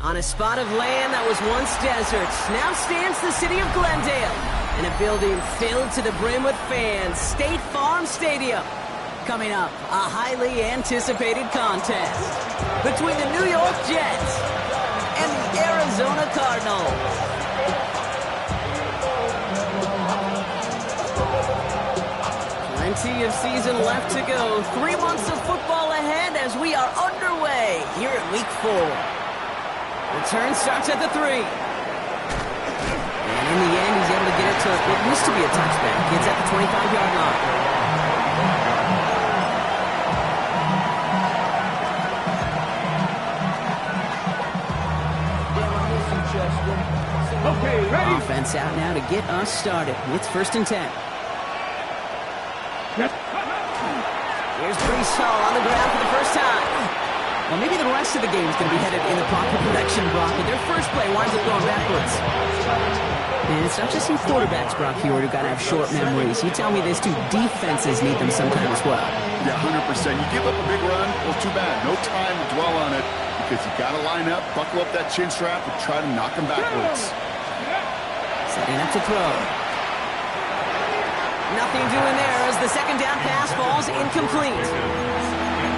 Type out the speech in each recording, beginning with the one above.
On a spot of land that was once desert, now stands the city of Glendale, in a building filled to the brim with fans, State Farm Stadium. Coming up, a highly anticipated contest between the New York Jets and the Arizona Cardinals. Plenty of season left to go. 3 months of football ahead as we are underway here in Week 4. Return starts at the 3. And in the end, he's able to get it to what used to be a touchback. It's at the 25-yard line. Okay, ready? Offense out now to get us started. It's 1st and 10. Here's Breece Hall on the ground for the first time. Well, maybe the rest of the game is going to be headed in the proper direction, Brock, but their first play winds up going backwards. And it's not just some quarterbacks, Brock, here who got to have short memories. You tell me these two defenses need them sometime as well. Yeah, 100%. You give up a big run, well, too bad. No time to dwell on it because you got to line up, buckle up that chin strap, and try to knock them backwards. Setting up to throw. Nothing doing there as the second down pass falls incomplete.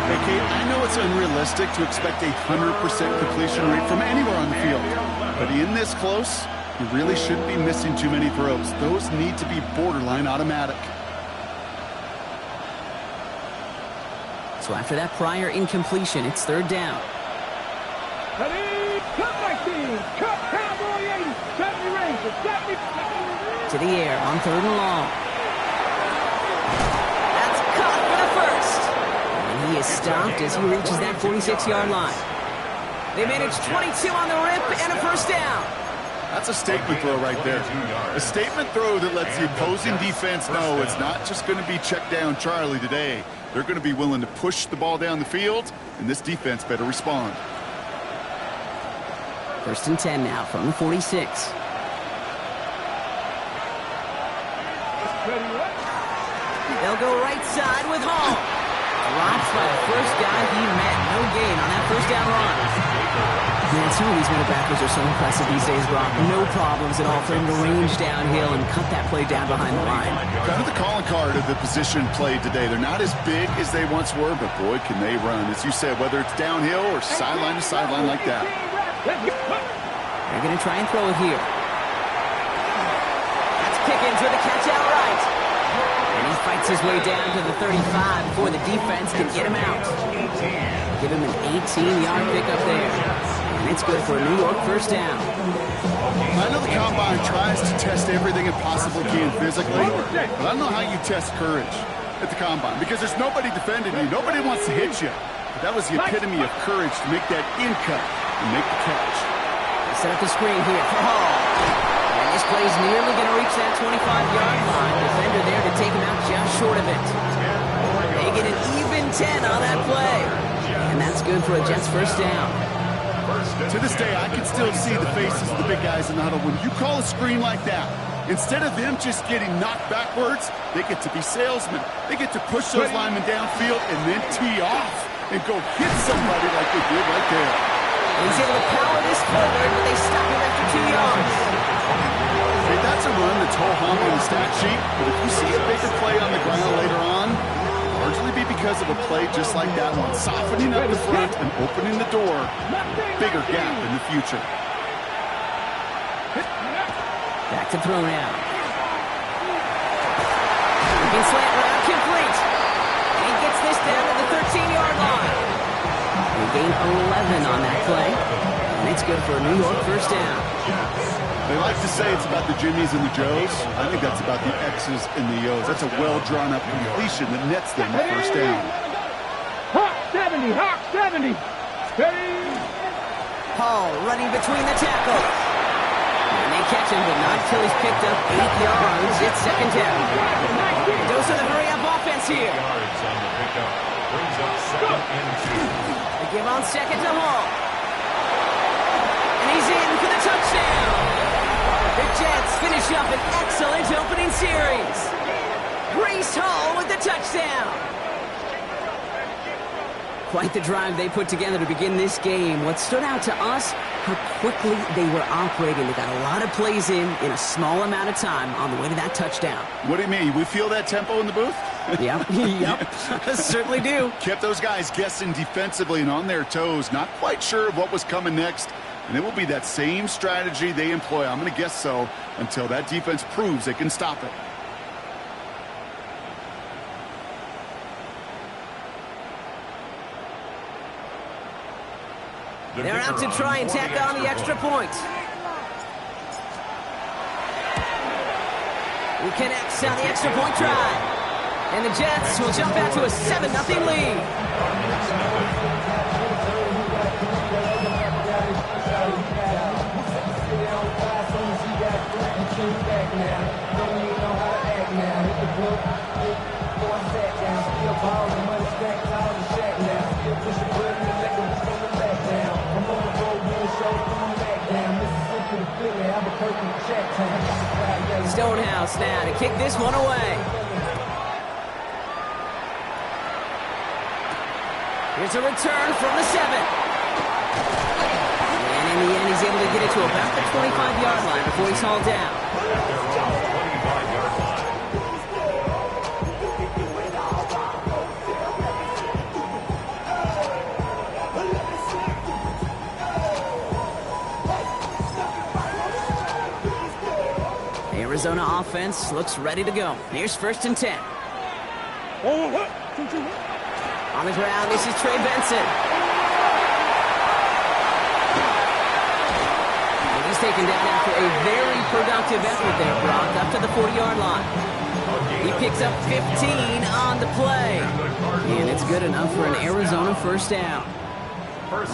Hey, Kate, I know it's unrealistic to expect a 100% completion rate from anywhere on the field. But in this close, you really shouldn't be missing too many throws. Those need to be borderline automatic. So after that prior incompletion, it's 3rd down. Ready? Cut my team. Cut Cowboy 80. 70 Rangers. 70. To the air on 3rd and long. That's caught for the first. And he is stopped as he reaches that 46-yard line. They manage 22 on the rip and a 1st down. That's a statement throw right there. A statement throw that lets the opposing defense know it's not just going to be check down Charlie today. They're going to be willing to push the ball down the field, and this defense better respond. 1st and 10 now from the 46. They'll go right side with Hall. Drops by the first guy he met. No gain on that 1st down run. Man, some of these middle backers are so impressive these days, Brock. No problems at all for him to range downhill and cut that play down behind the line. Kind of the calling card of the position played today. They're not as big as they once were, but boy, can they run. As you said, whether it's downhill or sideline to sideline like that. They're going to try and throw it here. That's Pickens with a catch out right. And he fights his way down to the 35 before the defense can get him out. Give him an 18-yard pickup there. And it's good for a New York 1st down. I know the Combine tries to test everything it possibly can physically, but I don't know how you test courage at the Combine because there's nobody defending you. Nobody wants to hit you. But that was the epitome of courage to make that in cut and make the catch. Set up the screen here for Hall. And this play is nearly going to reach that 25-yard line. Defender there to take him out just short of it. They get an even 10 on that play. And that's good for a Jets 1st down. To this day, I can still see the faces of the big guys in the huddle. When you call a screen like that, instead of them just getting knocked backwards, they get to be salesmen. They get to push those linemen downfield and then tee off and go hit somebody like they did right there. He's able to power this forward, but they stop him after 2 yards. Hey, that's a run that's ho-hum on the stat sheet, but if you see a bigger play on the ground later on, largely be because of a play just like that one, softening up the front and opening the door, bigger gap in the future. Back to throw now. Looking slant route complete. And he gets this down to the 13-yard line. They gain 11 on that play, and it's good for a New York 1st down. They like to say it's about the Jimmies and the Joes. I think that's about the X's and the O's. That's a well-drawn-up completion that nets them the 1st down. Hawk 70, Hawk 70. Ready? Hall running between the tackles. And they catch him, but not until he's picked up 8 yards. It's 2nd down. Dose of the hurry-up offense here. Brings up 2nd and 2. They give on 2nd to Hall. And he's in for the touchdown. The Jets finish up an excellent opening series. Breece Hall with the touchdown. Quite the drive they put together to begin this game. What stood out to us, how quickly they were operating. They got a lot of plays in a small amount of time on the way to that touchdown. What do you mean? We feel that tempo in the booth? Yep. Certainly do. Kept those guys guessing defensively and on their toes, not quite sure of what was coming next. And it will be that same strategy they employ, I'm going to guess so, until that defense proves they can stop it. They're out to try and tack on the extra point. He connects on the extra point try. And the Jets will jump out to a 7-0 lead. Stonehouse now to kick this one away. Here's a return from the 7. And in the end, he's able to get it to about the 25-yard line before he's hauled down. Arizona offense looks ready to go. Here's 1st and 10. On the ground, this is Trey Benson. And he's taken down after a very productive effort there, Brock, up to the 40-yard line. He picks up 15 on the play. And it's good enough for an Arizona 1st down.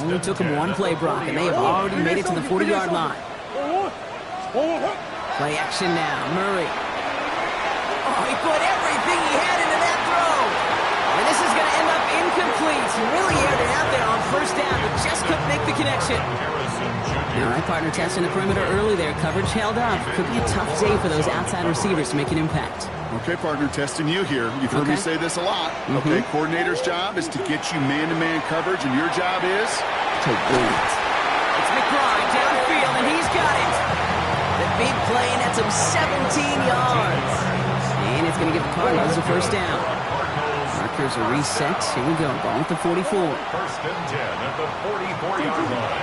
Only took him one play, Brock, and they have already made it to the 40-yard line. Play action now, Murray. Oh, he put everything he had into that throw. And this is going to end up incomplete. He really aired it out there on 1st down, but just couldn't make the connection. All right, partner, testing the perimeter early there. Coverage held up. Could be a tough day for those outside receivers to make an impact. Okay, partner, testing you here. You've heard me say this a lot. Okay, coordinator's job is to get you man-to-man coverage, and your job is to win it. It's McBride downfield, and he's got it. The big play nets him 17 yards. And it's going to give the Cardinals a 1st down. Markers are reset. Here we go. Ball at the 44. 1st and 10 at the 44-yard line.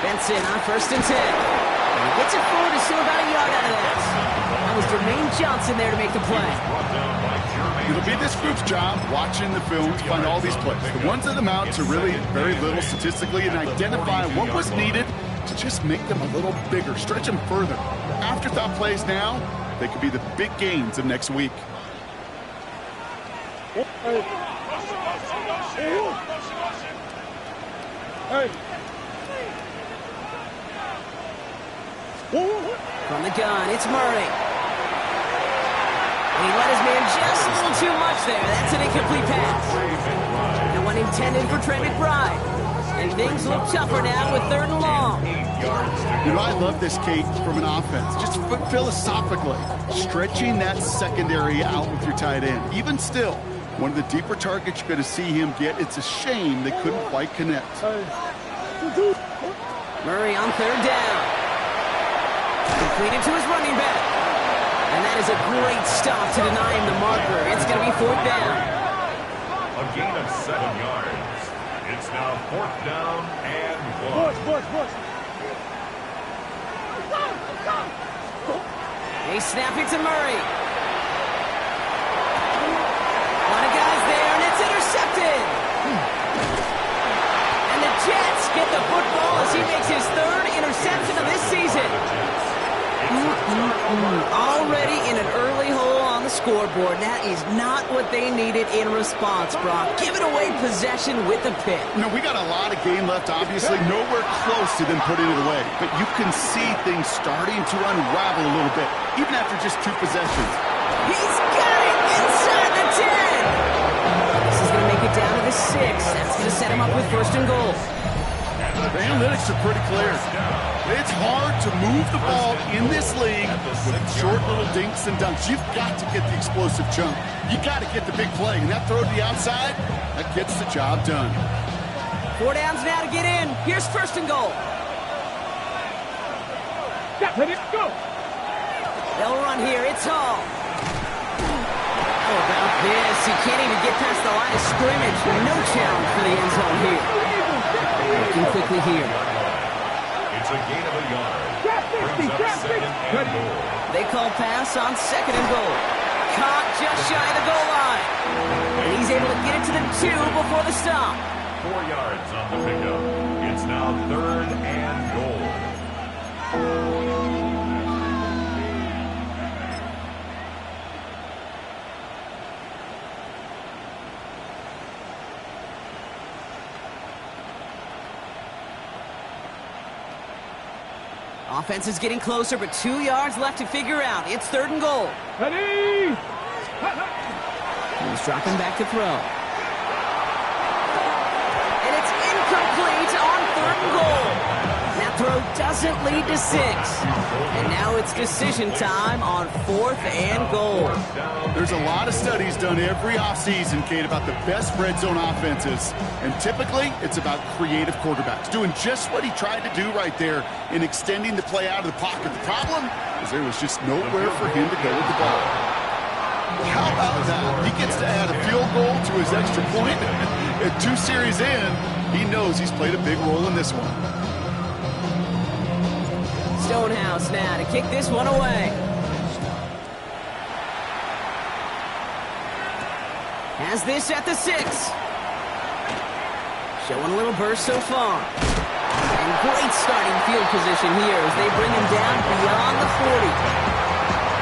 Benson on 1st and 10. And he gets it forward to still about a yard out of that. That was Jermaine Johnson there to make the play. It'll be this group's job, watching the film, to find all these plays. The ones that amount to really very little statistically and identify what was needed to just make them a little bigger, stretch them further. Afterthought plays now, they could be the big gains of next week. From the gun, it's Murray. And he let his man just a little too much there. That's an incomplete pass. And one intended for Trey McBride. And things look tougher now with 3rd and long. You know, I love this, Kate, from an offense. Just philosophically, stretching that secondary out with your tight end. Even still, one of the deeper targets you're going to see him get. It's a shame they couldn't quite connect. Murray on 3rd down. Completed to his running back. And that is a great stop to deny him the marker. It's going to be 4th down. A gain of 7 yards. It's now 4th down and 1. They snap it to Murray. A lot of guys there, and it's intercepted. And the Jets get the football as he makes his 3rd interception of this season. Already in an early hole on the scoreboard. That is not what they needed in response, Brock. Giving away possession with the pick. You know, we got a lot of game left, obviously. Nowhere close to them putting it away. But you can see things starting to unravel a little bit, even after just 2 possessions. He's got it inside the 10. This is going to make it down to the 6. That's going to set him up with 1st and goal. The analytics are pretty clear. It's hard to move the ball in this league with short little dinks and dunks. You've got to get the explosive jump. You got to get the big play. And that throw to the outside, that gets the job done. 4 downs now to get in. Here's first and goal. Ready, go. They'll run here. It's Hall. How about this? He can't even get past the line of scrimmage. No challenge for the end zone here. Looking quickly here. It's a gain of a yard. Trap 50, trap 50. They call pass on second and goal. Caught just shy of the goal line. And he's able to get it to the 2 before the stop. 4 yards on the pickup. It's now third and goal. Offense is getting closer, but 2 yards left to figure out. It's third and goal. Ready. He's dropping back to throw. And it's incomplete on third and goal. That throw doesn't lead to 6. And now it's decision time on fourth and goal. There's a lot of studies done every offseason, Kate, about the best red zone offenses. And typically, it's about creative quarterbacks doing just what he tried to do right there in extending the play out of the pocket. The problem is there was just nowhere for him to go with the ball. How about that? He gets to add a field goal to his extra point. At 2 series in, he knows he's played a big role in this one. Stonehouse now to kick this one away. Has this at the 6. Showing a little burst so far. And great starting field position here as they bring him down beyond the 40.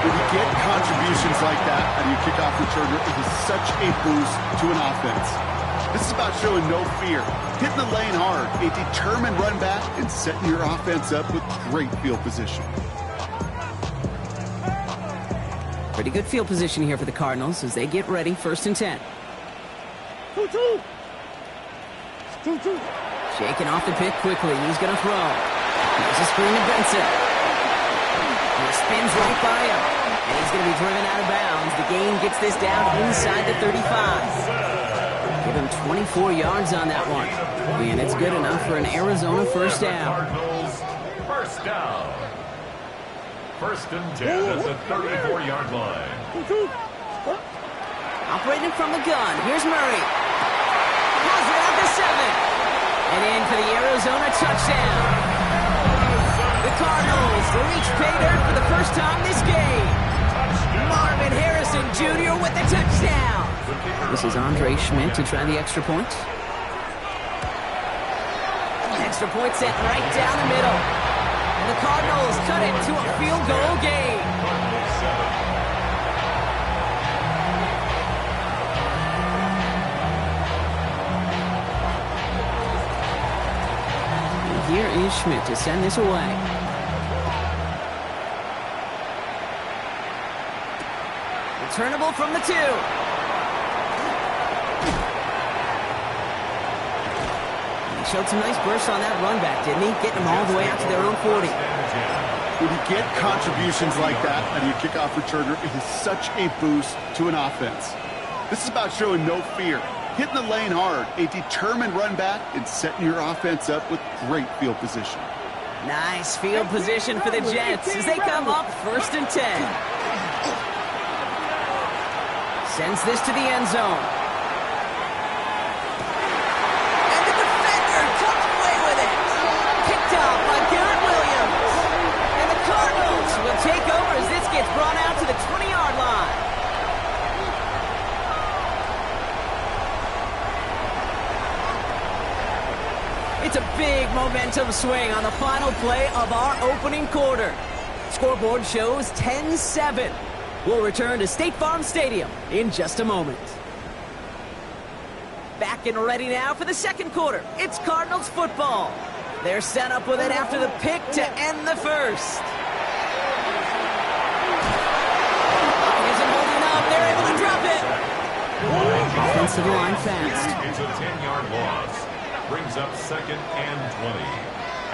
When you get contributions like that out of your kickoff returner, it is such a boost to an offense. This is about showing no fear, hitting the lane hard, a determined run back, and setting your offense up with great field position. Pretty good field position here for the Cardinals as they get ready, first and 10. 2-2. 2-2. Shaking off the pick quickly. He's going to throw. Here's a screen to Benson. He spins right by him. And he's going to be driven out of bounds. The gain gets this down inside the 35. Give him 24 yards on that one. And it's good enough for an Arizona first down. Cardinals, first down. First and 10 at the 34-yard line. Operating from the gun. Here's Murray. Has it out to 7. And in for the Arizona touchdown. The Cardinals reach pay dirt for the first time this game. Marvin Harrison Jr. with the touchdown. This is Andre Schmidt to try the extra point. Extra point set right down the middle. And the Cardinals cut it to a field goal game. And here is Schmidt to send this away. Returnable from the 2. He showed some nice bursts on that run back, didn't he? Getting them all the way out to their own 40. When you get contributions like that out of your kickoff returner, it is such a boost to an offense. This is about showing no fear, hitting the lane hard, a determined run back, and setting your offense up with great field position. Nice field position for the Jets as they come up first and 10. Sends this to the end zone. And the defender comes away with it. Picked off by Garrett Williams. And the Cardinals will take over as this gets brought out to the 20-yard line. It's a big momentum swing on the final play of our opening quarter. Scoreboard shows 10-7. We'll return to State Farm Stadium in just a moment. Back and ready now for the second quarter. It's Cardinals football. They're set up with it after the pick to end the first. Isn't holding up. They're able to drop it. Offensive line fast. It's a 10-yard loss. Brings up second and 20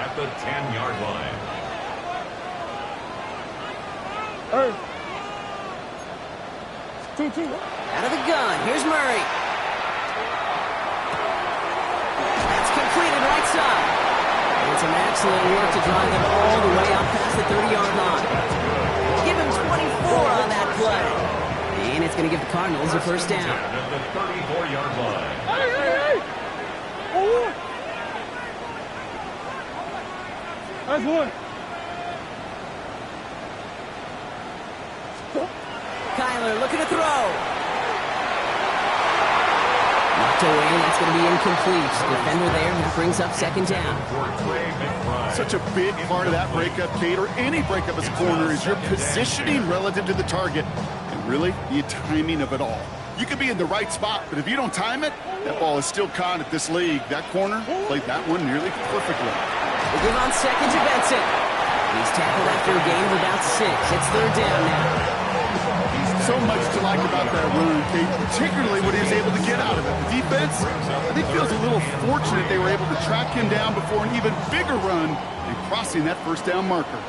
at the 10-yard line. Out of the gun. Here's Murray. That's right side. And some excellent work to drive them all the way up past the 30-yard line. Give him 24 on that play. And it's going to give the Cardinals a first down. At the 34-yard line. Hey! Oh. That's one. Kyler looking to throw. Knocked away, that's going to be incomplete. Defender there, and that brings up second down. Such a big part of that breakup, Kate, or any breakup as a corner, is your positioning relative to the target, and really, the timing of it all. You could be in the right spot, but if you don't time it, that ball is still caught at this league. That corner played that one nearly perfectly. We'll give on second to Benson. He's tackled after a gain of about 6. It's third down now. So much to like about that run, Kate, particularly what he was able to get out of it. The defense, I think, feels a little fortunate they were able to track him down before an even bigger run and crossing that first down marker.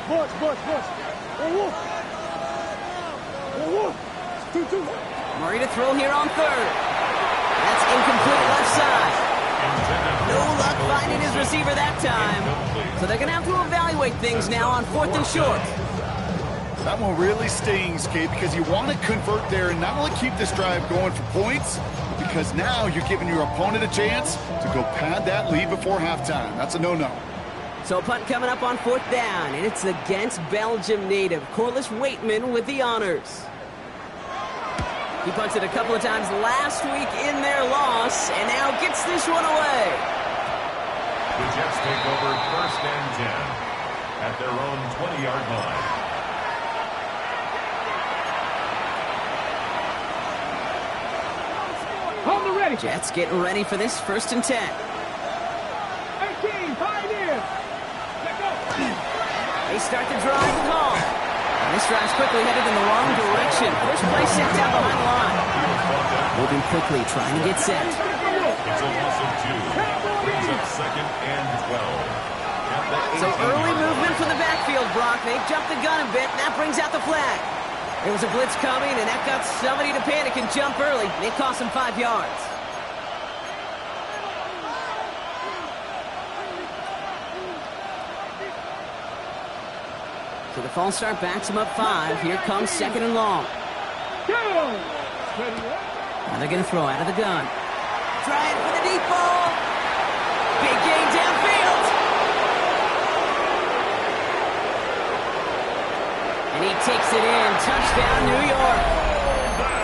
Bush. Murray to throw here on third. That's incomplete left side. No luck finding his receiver that time. So they're going to have to evaluate things now on fourth and short. That one really stings, Kate, because you want to convert there and not only keep this drive going for points, but because now you're giving your opponent a chance to go pad that lead before halftime. That's a no-no. So a punt coming up on fourth down, and it's against Belgium native Corliss Waitman with the honors. He punted a couple of times last week in their loss, and now gets this one away. The Jets take over first and 10 at their own 20-yard line. Jets getting ready for this first and 10. 18, Pioneers. Let's go. They start the drive with Hall. And this drive's quickly headed in the wrong direction. First play set down behind the line. Moving quickly, trying to get set. It's a loss of 2. Brings up second and 12. So early movement from the backfield, Brock. They jumped the gun a bit, and that brings out the flag. There was a blitz coming, and that got somebody to panic and jump early. It cost them 5 yards. So the false start backs him up 5. Here comes second and long. Now they're going to throw out of the gun. Trying for the deep ball. Big gain downfield. And he takes it in. Touchdown, New York.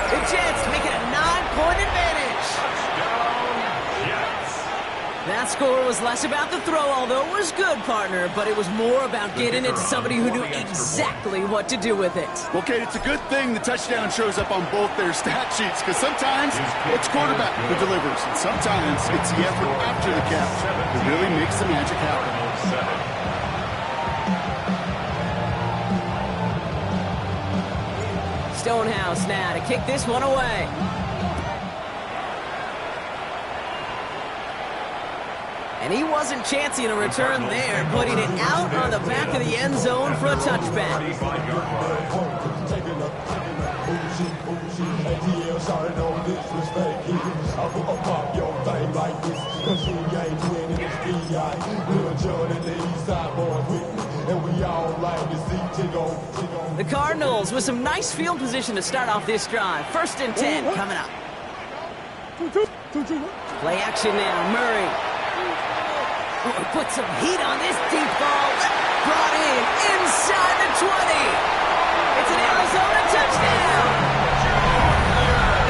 The Jets make it a 9-point advantage. That score was less about the throw, although it was good, partner, but it was more about getting it to somebody who knew exactly what to do with it. Okay, it's a good thing the touchdown shows up on both their stat sheets, because sometimes it's quarterback who delivers, and sometimes it's the effort after the catch that really makes the magic happen. Stonehouse now to kick this one away. And he wasn't chancing a return there, putting it out on the back of the end zone for a touchback. The Cardinals with some nice field position to start off this drive. First and 10 coming up. Play action now, Murray. Put some heat on this deep ball. Brought in inside the 20. It's an Arizona touchdown.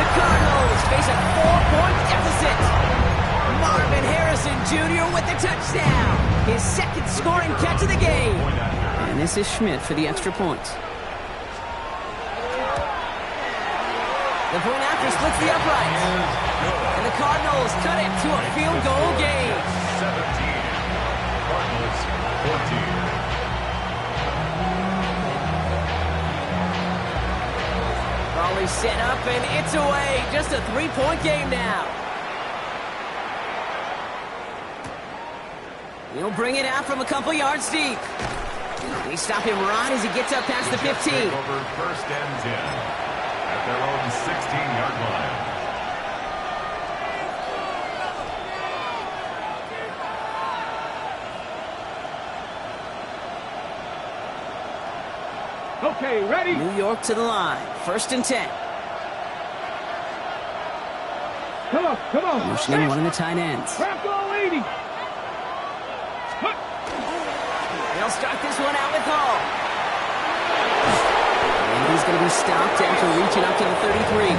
The Cardinals face a 4-point deficit. Marvin Harrison Jr. with the touchdown. His second scoring catch of the game. And this is Schmidt for the extra point. The point after splits the uprights. And the Cardinals cut it to a field goal game. 17. Cardinals 14. Raleigh set up and it's away. Just a 3-point game now. He'll bring it out from a couple yards deep. They stop him right as he gets up past the 15. Over first and 10 at their own 16-yard line. Okay, ready? New York to the line. 1st and 10. Come on, come on. Motioning one of the tight ends. Crack all 80. They'll start this one out with Hall. And he's going to be stopped after reaching up to the 33.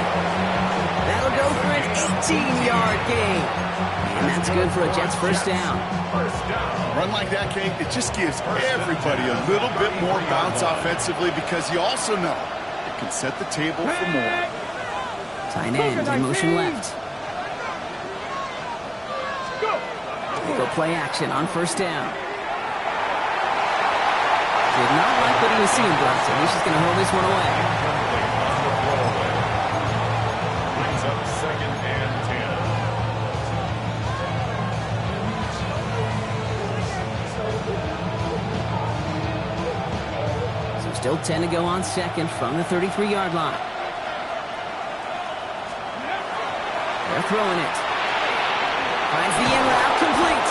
That'll go for an 18-yard gain. And that's good for a Jets first down. A run like that, Kate, it just gives everybody a little bit more bounce offensively because you also know it can set the table for more. Tight end in motion left. They go play action on 1st down. Did not like what he was seeing, Brock, so he's just going to hold this one away. Brings up 2nd and 10. So still 10 to go on 2nd from the 33-yard line. They're throwing it. Finds the in route complete.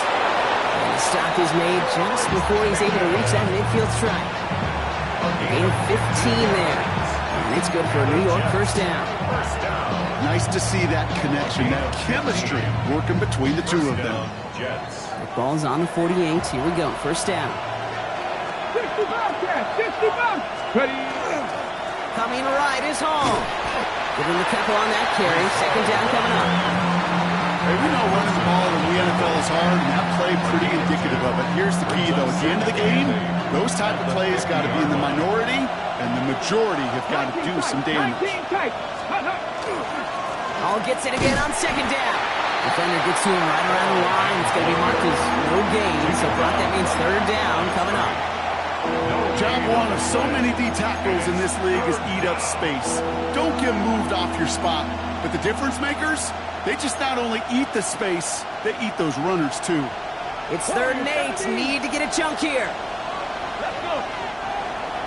And the stop is made just before he's able to reach that midfield strike. Gain 15 there. And it's good for a New York first down. Nice to see that connection, that chemistry working between the two of them. The ball's on the 48. Here we go. First down. 60 Bobcats, 60 Bobcats. Ready? Coming right is Hall. Giving the couple on that carry. 2nd down coming up. Hey, we know running the ball in the NFL is hard, and that play pretty indicative of it. Here's the key, though. At the end of the game, those type of plays got to be in the minority, and the majority have got to do some damage. Hall gets it again on 2nd down. Defender gets to him right around the line. It's going to be marked as no gain, so Brock, that means 3rd down coming up. Job one of so many D tackles in this league is eat up space. Don't get moved off your spot. But the difference makers, they just not only eat the space, they eat those runners too. It's 3rd and 8. Need to get a chunk here.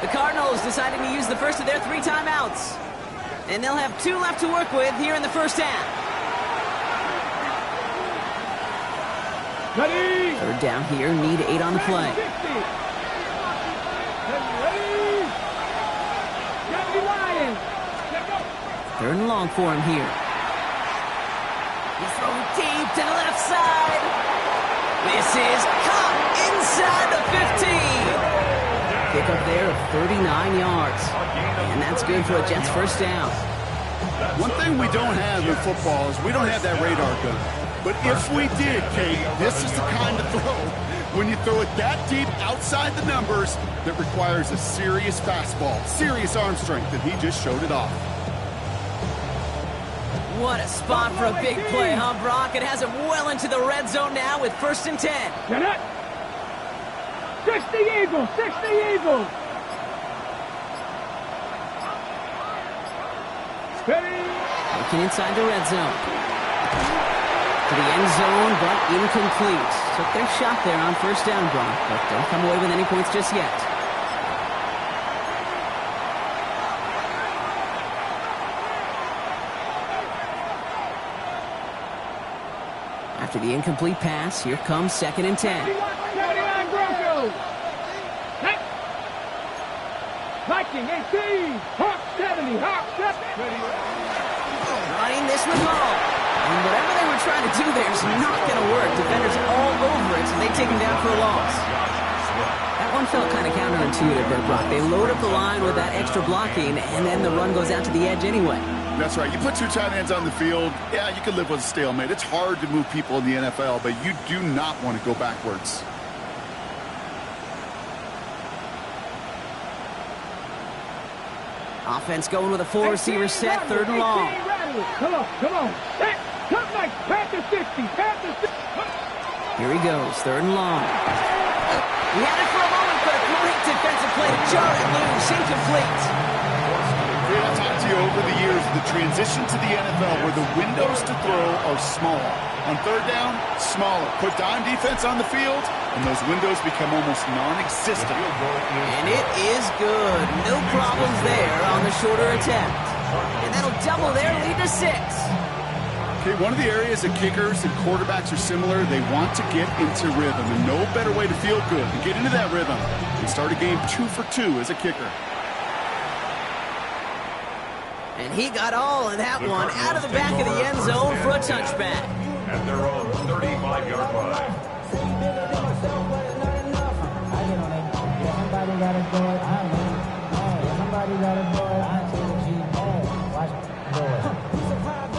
The Cardinals deciding to use the first of their 3 timeouts. And they'll have 2 left to work with here in the first half. Ready? 3rd down here. Need 8 on the play. 3rd and long for him here. He's throwing deep to the left side. This is caught inside the 15. Pick up there of 39 yards. And that's good for a Jets first down. One thing we don't have in football is we don't have that radar gun. But if we did, Kate, this is the kind of throw, when you throw it that deep outside the numbers, that requires a serious fastball, serious arm strength, and he just showed it off. What a spot for a big play, huh, Brock? It has him well into the red zone now with 1st and 10. Get it. 60 Eagles, 60 Eagles. Ready? Looking inside the red zone. To the end zone, but incomplete. Took their shot there on 1st down, Brock, but don't come away with any points just yet. After the incomplete pass, here comes 2nd and 10. 79 Broncos. Viking 18. Hawk 70. Hawk 70. Running this in the ball. And whatever they were trying to do there is not going to work. Defenders all over it, so they take him down for a loss. That one felt kind of counterintuitive, but Brock, they load up the line with that extra blocking, and then the run goes out to the edge anyway. That's right. You put 2 tight ends on the field, yeah, you can live with a stalemate. It's hard to move people in the NFL, but you do not want to go backwards. Offense going with a 4-receiver set, 3rd and long. Come on, come on. Come back, Panther 60, Panther 60. Here he goes, 3rd and long. He had it for a moment, but a great defensive play to jar it loose, incomplete. I've talked to you over the years, the transition to the NFL where the windows to throw are small. On 3rd down, smaller. Put dime defense on the field, and those windows become almost non-existent. And it is good. No problems there on the shorter attempt. And that'll double their lead to 6. Okay, one of the areas that kickers and quarterbacks are similar, they want to get into rhythm, and no better way to feel good than get into that rhythm and start a game 2 for 2 as a kicker. And he got all of that one out of the back of the end zone for a touchback. At their own 35-yard line.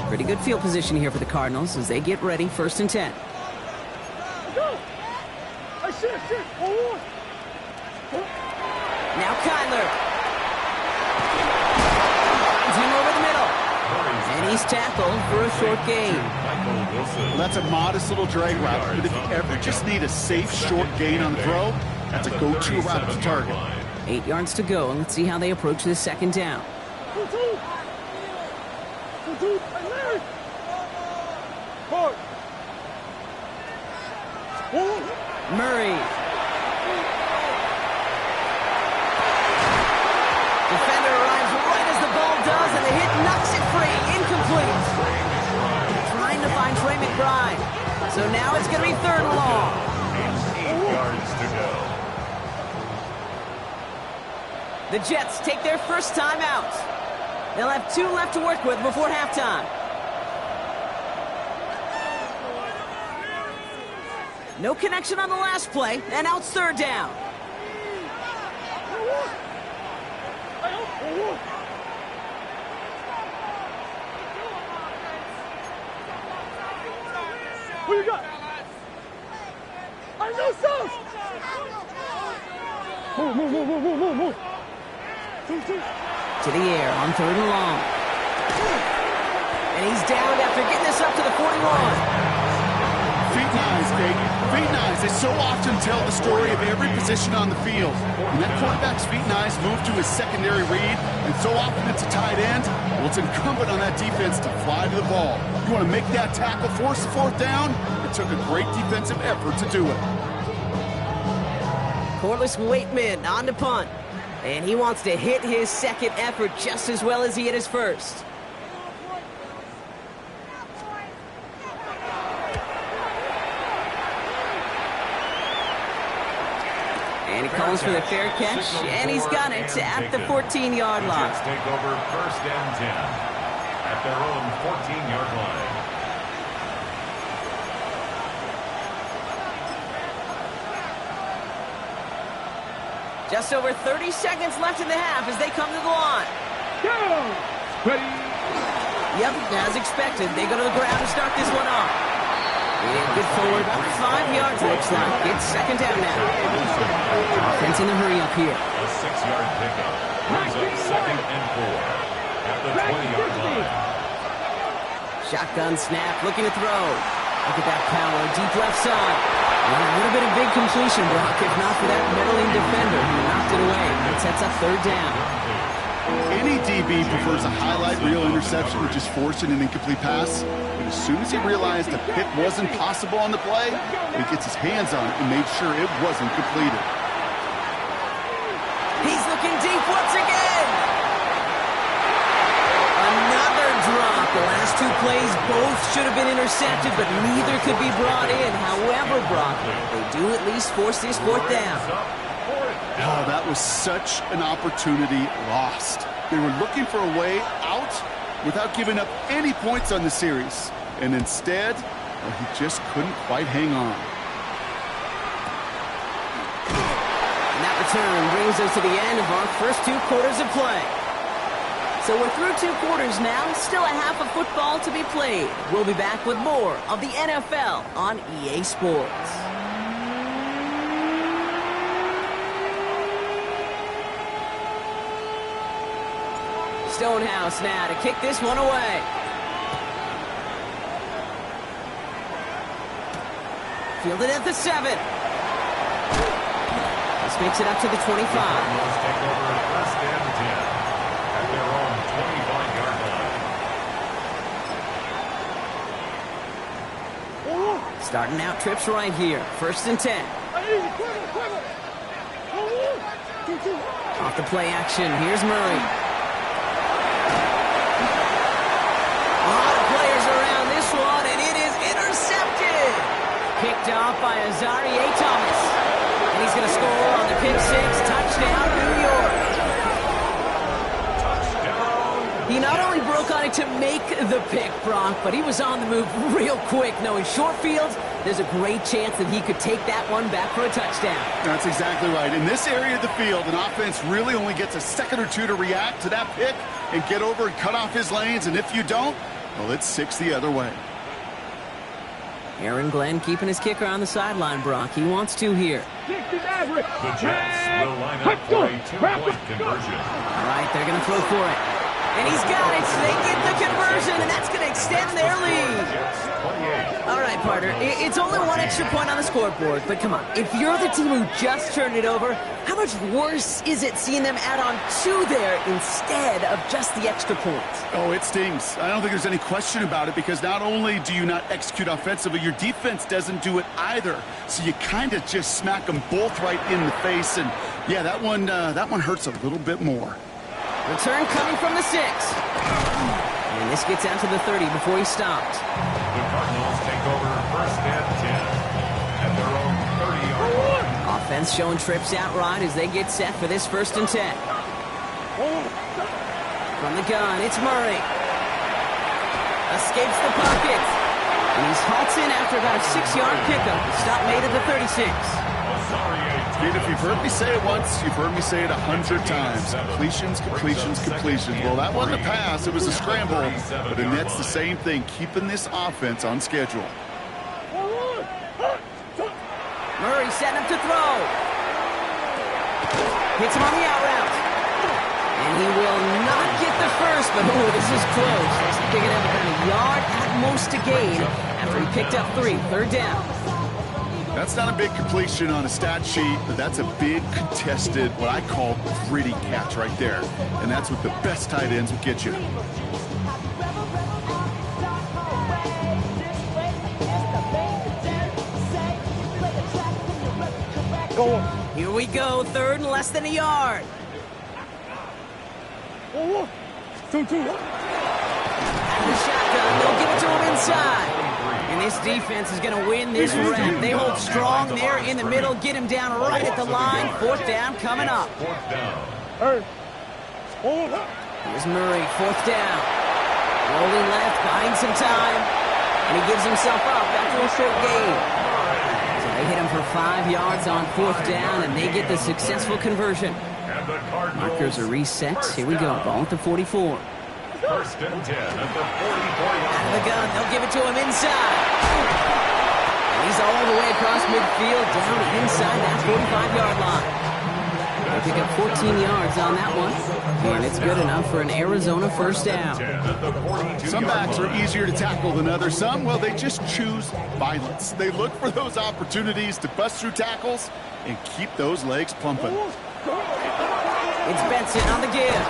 Pretty good field position here for the Cardinals as they get ready, 1st and 10. Now Kyler. Finds him over the middle. And he's tackled for a short gain. Well, that's a modest little drag route, but if you ever just need a safe short gain on the throw, that's a go-to route to target. 8 yards to go, and let's see how they approach this 2nd down. Murray. Defender arrives right as the ball does, and the hit knocks it free. Incomplete. Trying to find Trey McBride. So now it's going to be 3rd and long. 8 yards to go. The Jets take their first time out. They'll have 2 left to work with before halftime. No connection on the last play, and now it's 3rd down. Who you got? I know some. Move. To the air on 3rd and long. And he's downed after getting this up to the 41. Feet and eyes, baby. Feet and eyes. They so often tell the story of every position on the field. When that quarterback's feet and eyes move to his secondary read, and so often it's a tight end, well, it's incumbent on that defense to fly to the ball. You want to make that tackle, force the 4th down? It took a great defensive effort to do it. Corliss Waitman on to punt. And he wants to hit his 2nd effort just as well as he hit his 1st. And he calls for the fair catch, and he's got it at the 14-yard line. Jets take over 1st and 10 at their own 14-yard line. Just over 30 seconds left in the half as they come to the line. Go! Ready? Yep, as expected, they go to the ground to start this one off. And good forward, about 5 yards looks like. It's 2nd down now. Offense in the hurry up here. A 6-yard pickup. Brings up 2nd and 4 at the 20-yard line. Shotgun snap, looking to throw. Look at that power, deep left side. And it would have been a big completion, Brock, if not for that meddling defender who knocked it away. It sets up 3rd down. Any DB prefers a highlight reel interception to just forcing an incomplete pass. But as soon as he realized a pick wasn't possible on the play, he gets his hands on it and made sure it wasn't completed. He's looking deep once again. Another drop. The last 2 plays both should have been intercepted, but neither could be brought in. However, Brock, they do at least force this 4th down. Oh, that was such an opportunity lost. They were looking for a way out without giving up any points on the series. And instead, well, he just couldn't quite hang on. And that return brings us to the end of our first 2 quarters of play. So we're through 2 quarters now, still a half of football to be played. We'll be back with more of the NFL on EA Sports. Stonehouse now to kick this one away. Fielded at the 7. This makes it up to the 25. Cardinals take over 1st and 10 at their own 25-yard line. Starting out trips right here. 1st and 10. Off the play action. Here's Murray. A lot of players around this one, and it is intercepted. Picked off by Azarie Thomas. And he's going to score on the pick 6. Touchdown, New York. Touchdown, He not only broke on it to make the pick, Brock, but he was on the move real quick, knowing short fields, there's a great chance that he could take that one back for a touchdown. That's exactly right. In this area of the field, an offense really only gets a second or two to react to that pick and get over and cut off his lanes, and if you don't, well, it's 6 the other way. Aaron Glenn keeping his kicker on the sideline, Brock. He wants to here. The Jets will line up for a 2-point conversion. All right, they're going to throw for it. And he's got it. They get the conversion, and that's going to extend their lead. All right, partner, it's only one extra point on the scoreboard, but come on. If you're the team who just turned it over, how much worse is it seeing them add on 2 there instead of just the extra points? Oh, it stings. I don't think there's any question about it, because not only do you not execute offensively, your defense doesn't do it either. So you kind of just smack them both right in the face, and yeah, that one hurts a little bit more. Return coming from the 6. And this gets out to the 30 before he stopped. The Cardinals take over 1st and 10 at their own 30-yard line. Offense showing trips out right as they get set for this 1st and 10. From the gun, it's Murray. Escapes the pocket. And he's halts in after about a 6-yard pickup. Stop made at the 36. Dude, if you've heard me say it once, you've heard me say it 100 times. Completions, completions, completions. Well, that wasn't a pass. It was a scramble. But the Nets, the same thing, keeping this offense on schedule. Murray setting up to throw. Hits him on the out route. And he will not get the first, but oh, this is close. He's picking up about a yard at most to gain after he picked up 3. 3rd down. That's not a big completion on a stat sheet, but that's a big contested, what I call gritty catch right there. And that's what the best tight ends will get you. Here we go, 3rd and less than a yard. Two. Out of the shotgun, they'll give it to him inside. And this defense is going to win this rep. They hold strong there in the middle, get him down right at the line. 4th down coming up. Here's Murray, 4th down. Rolling left, buying some time. And he gives himself up after a short gain. So they hit him for 5 yards on 4th down, and they get the successful conversion. Markers are reset. Here we go. Ball at the 44. 1st and 10 at the 44-yard Out of the gun, they'll give it to him inside. And he's all the way across midfield, down inside that 45-yard line. They pick up 14 yards on that one, and it's good enough for an Arizona 1st down. Some backs are easier to tackle than others. Some, well, they just choose violence. They look for those opportunities to bust through tackles and keep those legs pumping. It's Benson on the give.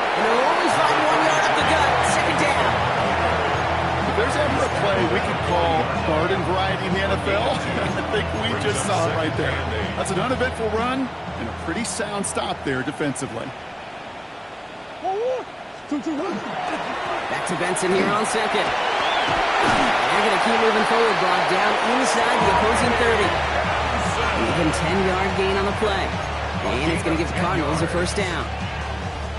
And they'll only find 1 yard up the gut. 2nd down. If there's ever a play we could call garden variety in the NFL, I think we just saw it right there. That's an uneventful run and a pretty sound stop there defensively. Back to Benson here on 2nd. They're going to keep moving forward, Brock, down inside the opposing 30. Even 10-yard gain on the play. And it's going to give the Cardinals a 1st down.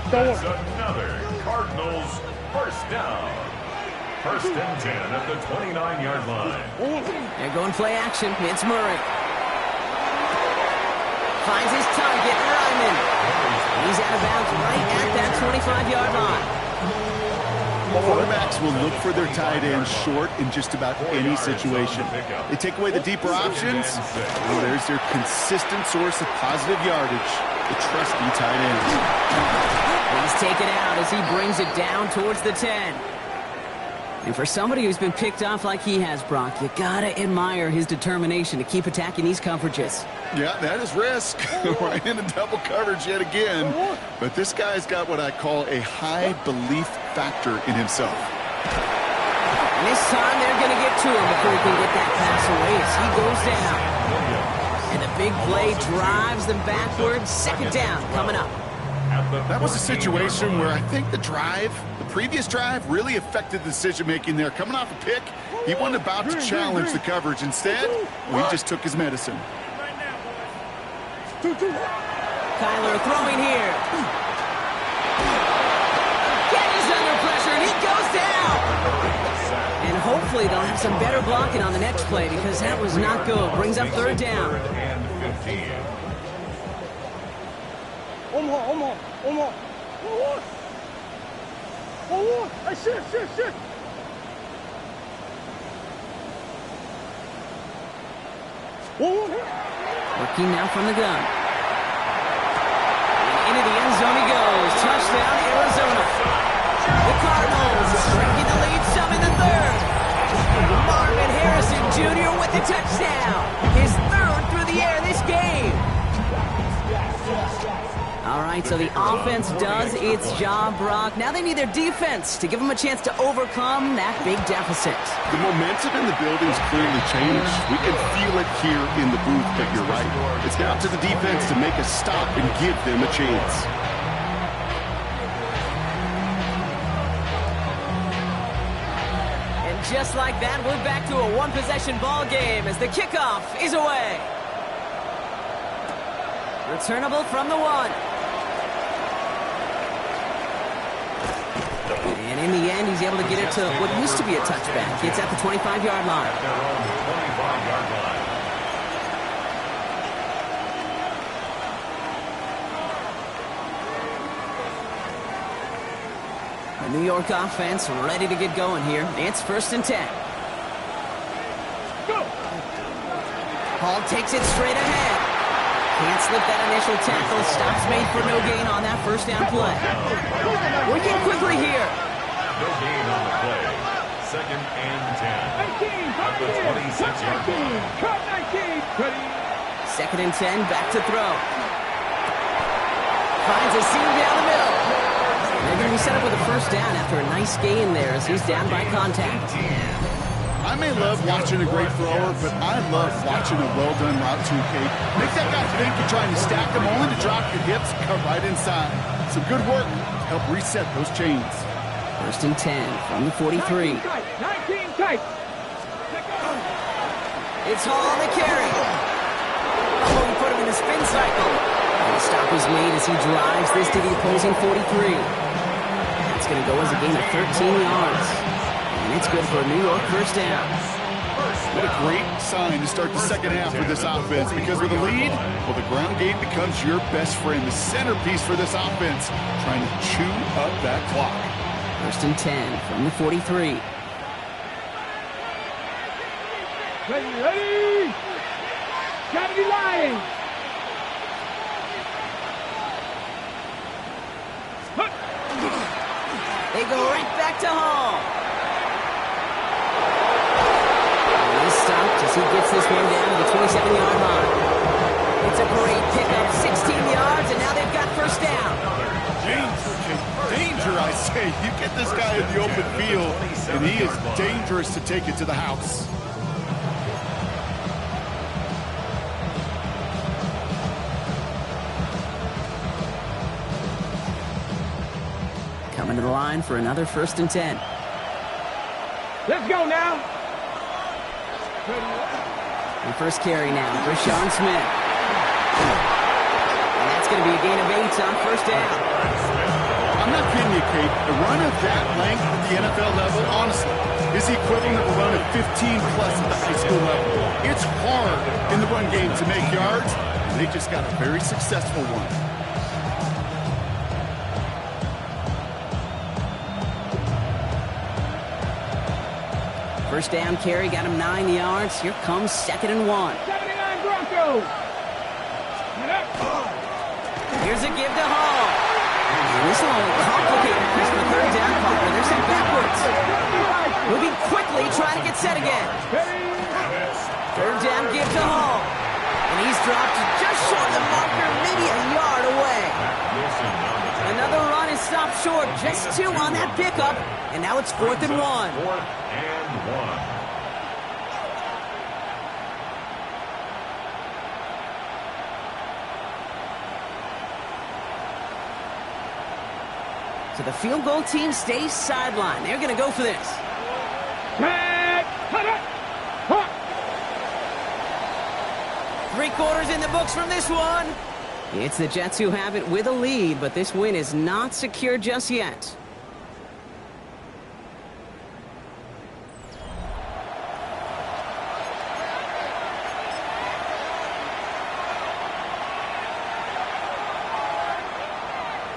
That's another Cardinals 1st down. 1st and 10 at the 29-yard line. They're going play action. It's Murray. Finds his target, Ryman. He's out of bounds right at that 25-yard line. Quarterbacks will look for their tight ends short in just about any situation. They take away the deeper options, and there's their consistent source of positive yardage, the trusty tight end. He's taken out as he brings it down towards the 10. And for somebody who's been picked off like he has, Brock, you gotta admire his determination to keep attacking these coverages. Yeah, that is risk. Right into double coverage yet again. But this guy's got what I call a high belief factor in himself. And this time they're going to get to him before he can get that pass away as he goes down. And the big play drives them backwards. 2nd down coming up. That was a situation where I think the previous drive really affected the decision-making there. Coming off a pick, he wasn't about to challenge the coverage. Instead, he just took his medicine. Kyler throwing here. Carries hopefully they'll have some better blocking on the next play because that was not good. Brings up third down. And 15. Working now from the gun. And into the end zone he goes. Touchdown, Arizona. The Cardinals shrinking the lead some in the third. Marvin Harrison Jr. with the touchdown. His third through the air this game. All right, so the offense does its job, Brock. Now they need their defense to give them a chance to overcome that big deficit. The momentum in the building's clearly changed. We can feel it here in the booth, but you're right. It's now to the defense to make a stop and give them a chance. And just like that, we're back to a one-possession ball game as the kickoff is away. Returnable from the one. And in the end, he's able to get it to what used to be a touchback. It's at the 25-yard line. At their own 25-yard line. The New York offense ready to get going here. It's 1st and 10. Hall takes it straight ahead. Can't slip that initial tackle. Stops made for no gain on that first down play. Working quickly here. No gain on the play. 2nd and 10. 19, At the 26-yard line. cut 19, ready. 2nd and 10, back to throw. Finds a seam down the middle. They're going to be set up with a first down after a nice gain there as he's down by contact. I may love watching a great thrower, but I love watching a well-done route to Kate. Make that guy think you're trying to stack them only to drop your hips and come right inside. Some good work to help reset those chains. 1st and 10 from the 43. 19 tight. It's Hall on the carry. Oh, he put him in the spin cycle. And the stop is made as he drives this to the opposing 43. It's going to go as a gain of 13 yards. And it's good for a New York first down. What a great sign to start the second half for this offense, because with a lead, well, the ground game becomes your best friend, the centerpiece for this offense, trying to chew up that clock. 1st and 10 from the 43. Ready. Gotta be lying. They go right back to Hall. And he's stopped as he gets this one down to the 27-yard line. It's a great pickup, 16 yards, and now they've got first down. Danger, I say. You get this guy in the open field, and he is dangerous to take it to the house. Coming to the line for another 1st and 10. Let's go now. And first carry now, Rashawn Smith. And that's going to be a gain of 8 on first down. I'm not kidding you, Kate. A run of that length at the NFL level, honestly, is the equivalent of a run of 15-plus at the high school level. It's hard in the run game to make yards, and they just got a very successful one. First down carry got him 9 yards. Here comes 2nd and 1. 79 Broncos. Here's a give to Hall. And this will complicate the third down partner. They're set backwards. Moving quickly, trying to get set again. Third down give to Hall. And he's dropped just short of the marker, maybe a yard away. Another run is stopped short, just 2 on that pickup. And now it's 4th and 1. 4th and 1. So the field goal team stays sidelined. They're going to go for this. 3 quarters in the books from this one. It's the Jets who have it with a lead, but this win is not secure just yet.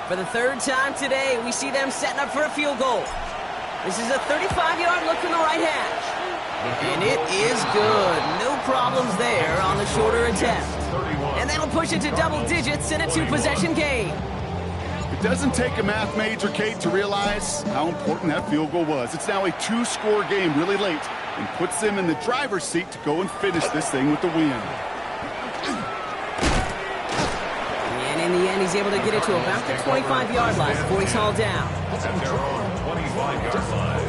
For the third time today, we see them setting up for a field goal. This is a 35-yard look from the right hash. And it is good. No problems there on the shorter attempt. And that'll push it to double digits in a two-possession game. It doesn't take a math major, Kate, to realize how important that field goal was. It's now a two-score game really late and puts them in the driver's seat to go and finish this thing with the win. And in the end, he's able to get it to about the 25-yard line before he's hauled down. At their own 25-yard line.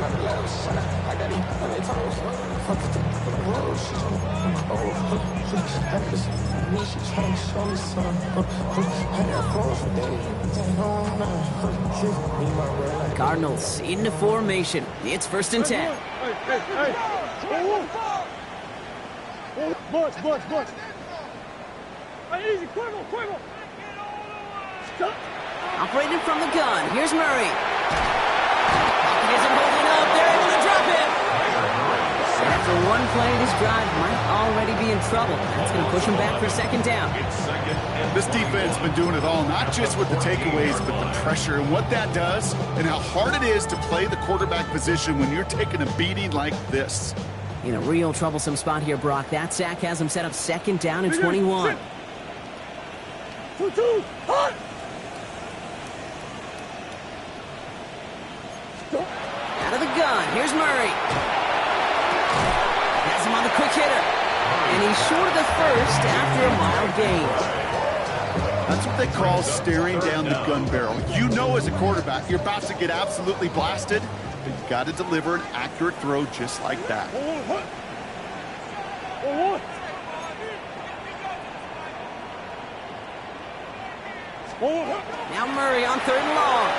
Cardinals into formation. It's 1st and 10. Butch. Easy, quick. Operating from the gun. Here's Murray. Pocket isn't holding up. They're able to drop him. After one play, this drive might already be in trouble. That's going to push him back for 2nd down. This defense has been doing it all, not just with the takeaways, but the pressure and what that does and how hard it is to play the quarterback position when you're taking a beating like this. In a real troublesome spot here, Brock. That sack has him set up 2nd down and 21. 2-2, hot! Out of the gun. Here's Murray. Has him on the quick hitter. And he's short of the first after a mild gain. That's what they call staring down the gun barrel. You know as a quarterback, you're about to get absolutely blasted. You've got to deliver an accurate throw just like that. Now Murray on 3rd and long.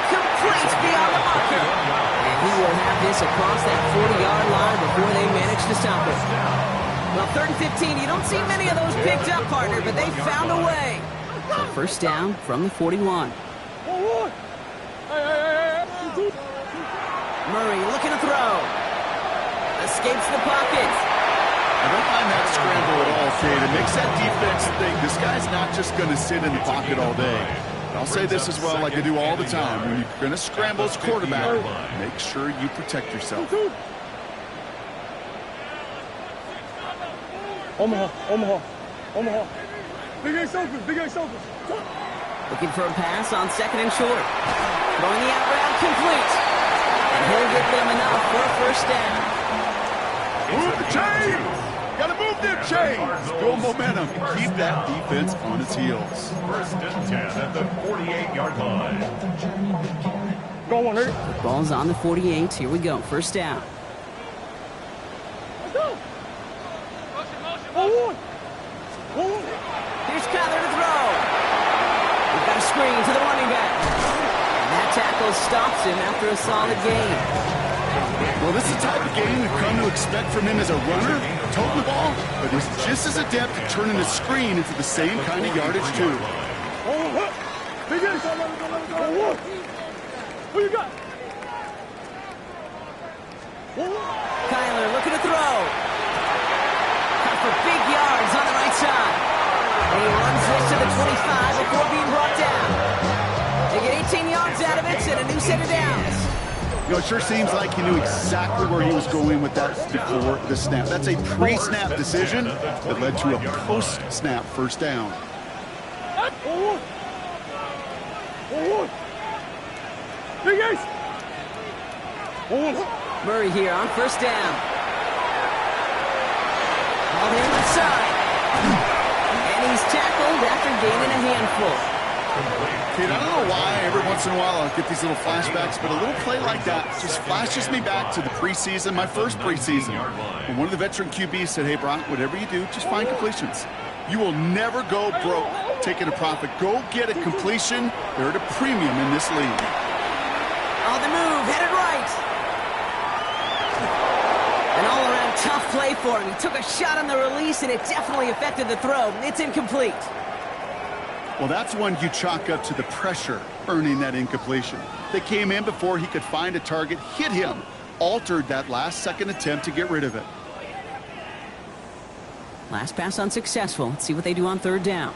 Complete beyond the marker. And he will have this across that 40-yard line before they manage to stop it. Well, 3rd and 15, you don't see many of those picked up, partner, but they found a way. So 1st down from the 41. Murray looking to throw. Escapes the pocket. I don't mind that scramble at all, Kate. It makes that defense think this guy's not just going to sit in the pocket all day. I'll say this as well, like I do all the time. When you're going to scramble as quarterback, make sure you protect yourself. Omaha. Big Ace open. Looking for a pass on 2nd and short. Throwing the out route complete. And he'll get them enough for a 1st down. Move the chains! Gotta move them chains! Build momentum and keep that defense on its heels. 1st and 10 at the 48-yard line. Go on, Rick. The ball's on the 48. Here we go. 1st down. Let's go. Motion. Here's Kyler to throw. We've got a screen to the running back. And that tackle stops him after a solid gain. Well, this is the type of game we've come to expect from him as a runner, toting the ball, but he's just as adept at turning the screen into the same kind of yardage, too. Big Ace. Who you got? Kyler looking to throw. Cut for big yards on the right side. And he runs this to the 25 before being brought down. They get 18 yards out of it and a new set of downs. You know, it sure seems like he knew exactly where he was going with that before the snap. That's a pre-snap decision that led to a post-snap 1st down. Big Ace. Murray here on 1st down. On the inside. And he's tackled after gaining a handful. Kid, I don't know why every once in a while I'll get these little flashbacks, but a little play like that just flashes me back to the preseason, my first preseason. When one of the veteran QBs said, hey, Brock, whatever you do, just find completions. You will never go broke taking a profit. Go get a completion. They're at a premium in this league. On the move, headed right. An all-around tough play for him. He took a shot on the release, and it definitely affected the throw. It's incomplete. Well, that's one you chalk up to the pressure earning that incompletion. They came in before he could find a target, hit him, altered that last-second attempt to get rid of it. Last pass unsuccessful. Let's see what they do on 3rd down.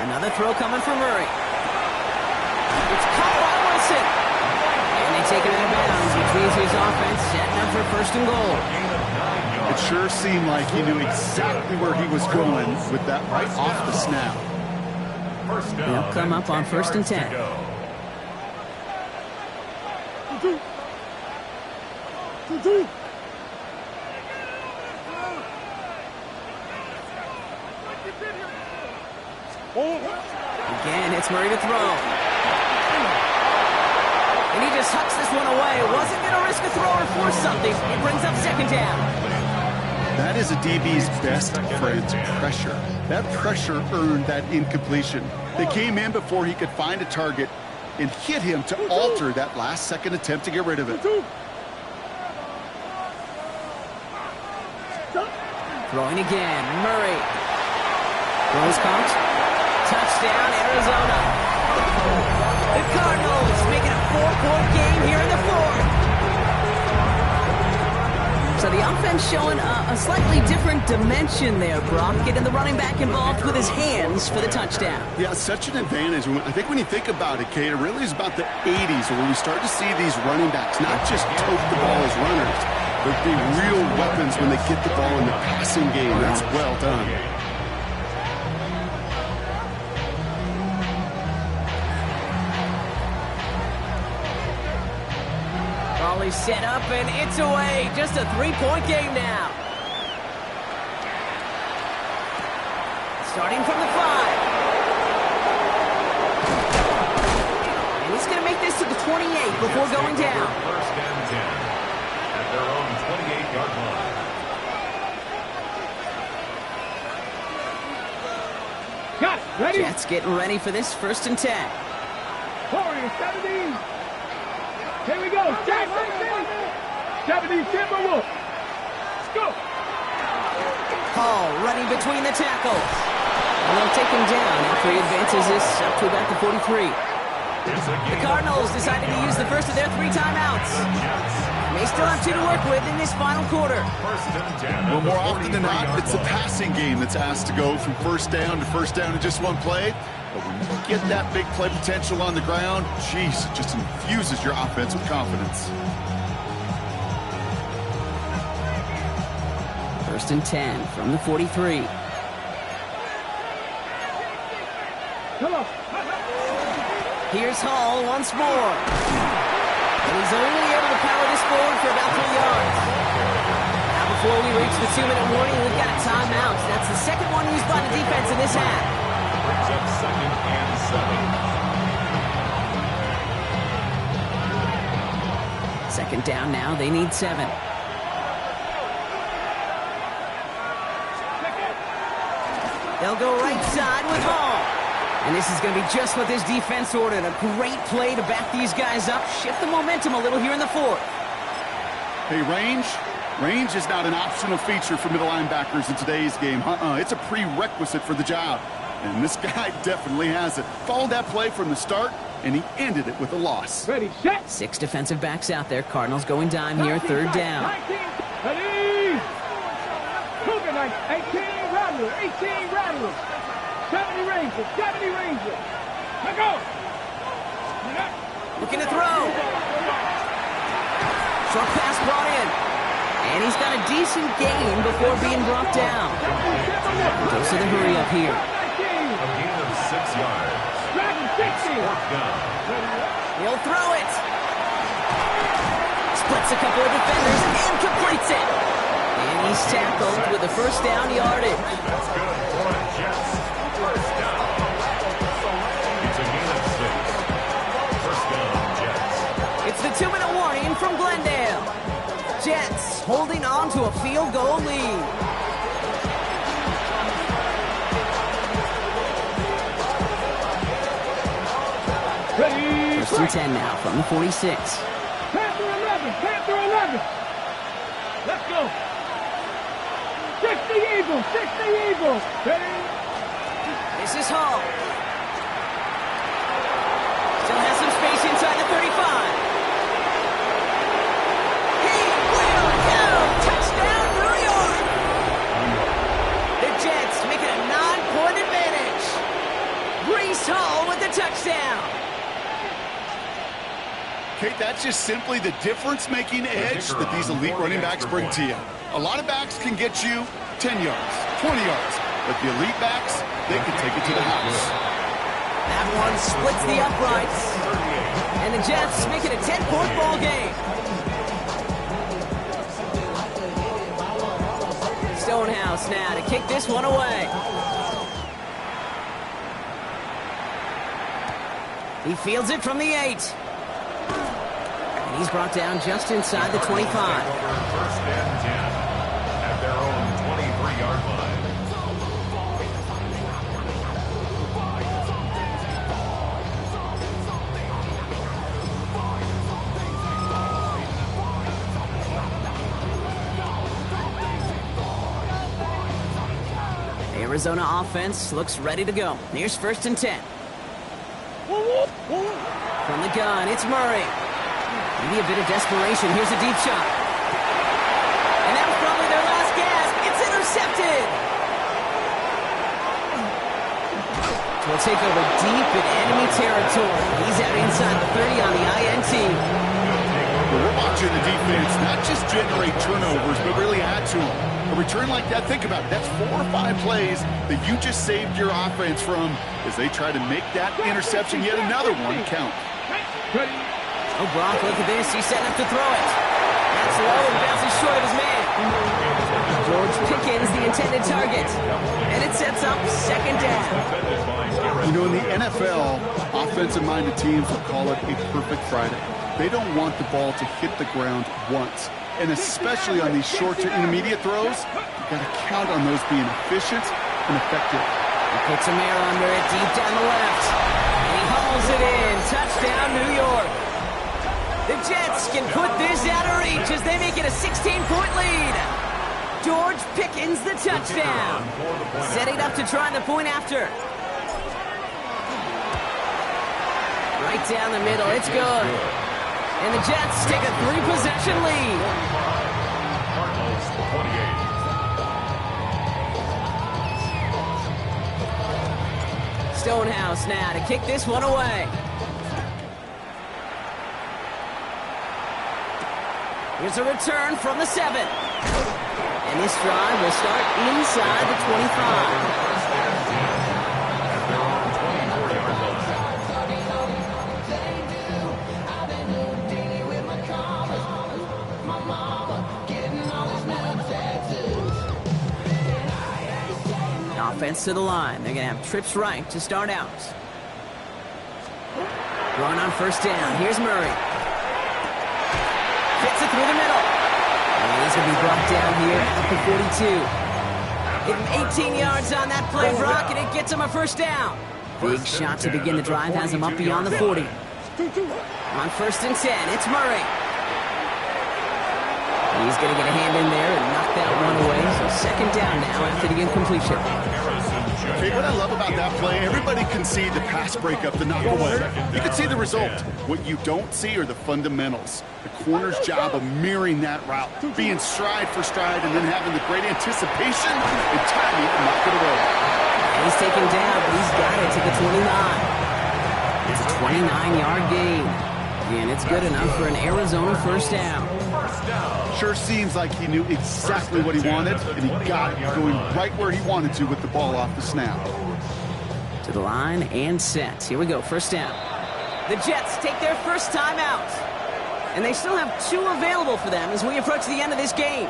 Another throw coming from Murray. It's caught by Wilson. And they take it out of bounds, which means his offense setting up for first and goal. It sure seemed like he knew exactly where he was going with that right off the snap. They'll come up on 1st and 10. Again, it's Murray to throw. And he just hucks this one away. Wasn't going to risk a throw or force something. It brings up 2nd down. That is a DB's best friend, pressure. That pressure earned that incompletion. They came in before he could find a target and hit him to alter that last-second attempt to get rid of it. Throwing again, Murray. Throws caught. Touchdown, Arizona. The Cardinals making a 4-point game here in the 4th. So the offense showing a slightly different dimension there, Brock. Getting the running back involved with his hands for the touchdown. Yeah, such an advantage. I think when you think about it, Kate, it really is about the 80s where we start to see these running backs not just tote the ball as runners, but be real weapons when they get the ball in the passing game. That's well done. He's set up and it's away. Just a 3-point game now. Starting from the 5. And he's going to make this to the 28 before going down. 1st and 10 at their own 28-yard line. Got it. Ready? Jets getting ready for this 1st and 10. 70. Here we go. 70 Timberwolves. Let's go. Hall running between the tackles. And they'll take him down after he advances this up to about the 43. The Cardinals decided to use the first of their 3 timeouts. They still have 2 to work with in this final quarter. Well, more often than not, it's the passing game that's asked to go from first down in just one play. But when you get that big play potential on the ground, geez, it just infuses your offense with confidence. 1st and 10 from the 43. Here's Hall once more. And he's only able to power this forward for about 3 yards. Now before we reach the 2-minute warning, we've got a timeout. That's the second one used by the defense in this half. Brings up 2nd and 7. 2nd down now. They need 7. They'll go right side with Hall. And this is going to be just what this defense ordered. A great play to back these guys up, shift the momentum a little here in the 4th. Hey, range is not an optional feature for middle linebackers in today's game. It's a prerequisite for the job. And this guy definitely has it. Followed that play from the start, and he ended it with a loss. Ready, set. 6 defensive backs out there. Cardinals going dime here, 3rd down. 19, ready. Cougar 18 Rattlers, 18 Rattlers. 70 Rangers, 70 Rangers. Let go. Looking to throw. Short pass brought in. And he's got a decent gain before being brought down. Goes to the hurry up here. A gain of 6 yards. It's 4th down. He'll throw it. Splits a couple of defenders and completes it. And he's tackled with the 1st down yardage. That's good for the Jets. 1st down. It's a gain of 6. 1st down, Jets. It's the 2-minute warning from Glendale. Jets holding on to a field goal lead. Ready. 1st and 10 now from the 46. Panther 11, Panther 11. Let's go. 60 Eagles, 60 Eagles. Ready. This is Hall. Still has some space inside the 35. He will go! Touchdown, New York! The Jets that's just simply the difference-making edge that these elite running backs bring to you. A lot of backs can get you 10 yards, 20 yards, but the elite backs, they can take it to the house. That one splits the uprights. And the Jets make it a 10-point ball game. Stonehouse now to kick this one away. He fields it from the 8. And he's brought down just inside the 25. First and 10 at their own 23-yard line. Arizona offense looks ready to go. Here's first and 10. From the gun, it's Murray. Maybe a bit of desperation. Here's a deep shot. And that was probably their last gasp. It's intercepted. We'll take over deep in enemy territory. He's out inside the 30 on the INT. We're watching the defense not just generate turnovers, but really add to them. A return like that, think about it. That's 4 or 5 plays that you just saved your offense from as they try to make that interception, yet another one, count. Oh, Brock, look at this. He's setting up to throw it. That's low and bounces short of his man. George Pickens, the intended target. And it sets up second down. You know, in the NFL, offensive-minded teams will call it a perfect Friday. They don't want the ball to hit the ground once. And especially on these short to intermediate throws, you've got to count on those being efficient and effective. He puts a man under it deep down the left. And he hauls it in. Touchdown, New York. The Jets can put this out of reach as they make it a 16-point lead. George Pickens, the touchdown. Setting up to try the point after. Right down the middle. It's good. And the Jets take a 3-possession lead. Cardinals 28. Stonehouse now to kick this one away. Here's a return from the 7. And this drive will start inside the 25. Offense to the line. They're going to have trips right to start out. Going on first down. Here's Murray. Fits it through the middle. And he's going to be brought down here at the 42. Getting 18 yards on that play, Brock, and it gets him a first down. Big shot to begin the drive has him up beyond the 40. On first and 10, it's Murray. He's going to get a hand in there and knock that one away. So second down now after the incompletion. Hey, what I love about that play, everybody can see the pass breakup, the knock away. You can see the result. What you don't see are the fundamentals. The corner's job of mirroring that route, being stride for stride, and then having the great anticipation and timing to knock it away. He's taken down, but he's got it to the 29. It's a 29-yard gain. And it's good enough for an Arizona first down. Sure seems like he knew exactly what he wanted, and he got it going right where he wanted to with the ball off the snap. To the line and set. Here we go, first down. The Jets take their first time out. And they still have 2 available for them as we approach the end of this game.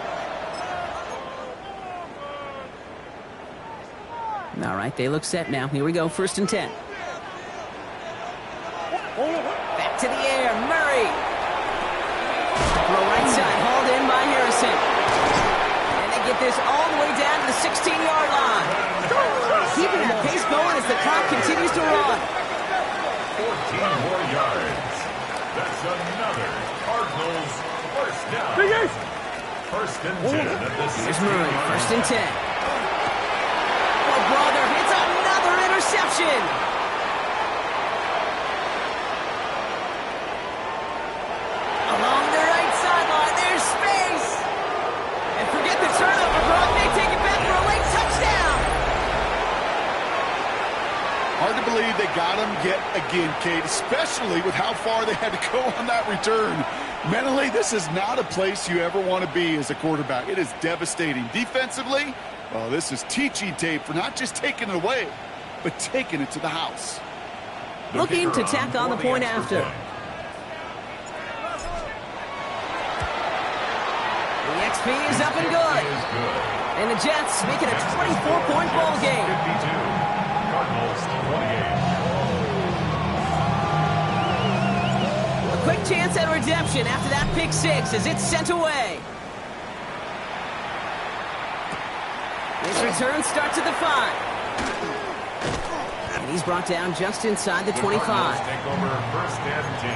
All right, they look set now. Here we go, first and 10. Back to the air, Murray. Throw right side, hauled in by Harrison. And they get this all the way down to the 16-yard line. Keeping that pace going as the clock continues to run. 14 more yards. That's another Cardinals first down. First and 10 at the 16. Here's Murray, first and 10. Oh, brother, it's another interception. Along the right sideline, there's space. And forget the turnover, Brock. They take it back for a late touchdown. Hard to believe they got him yet again, Kate, especially with how far they had to go on that return. Mentally, this is not a place you ever want to be as a quarterback. It is devastating. Defensively, well, this is teaching tape for not just taking it away, but taking it to the house. Looking to tack on the point after. The XP is up and good. And the Jets make it a 24-point ball game. 52. Cardinals 28. A quick chance at redemption after that pick six as it's sent away. This return starts at the 5. And he's brought down just inside the 25. Cardinals take over first and 10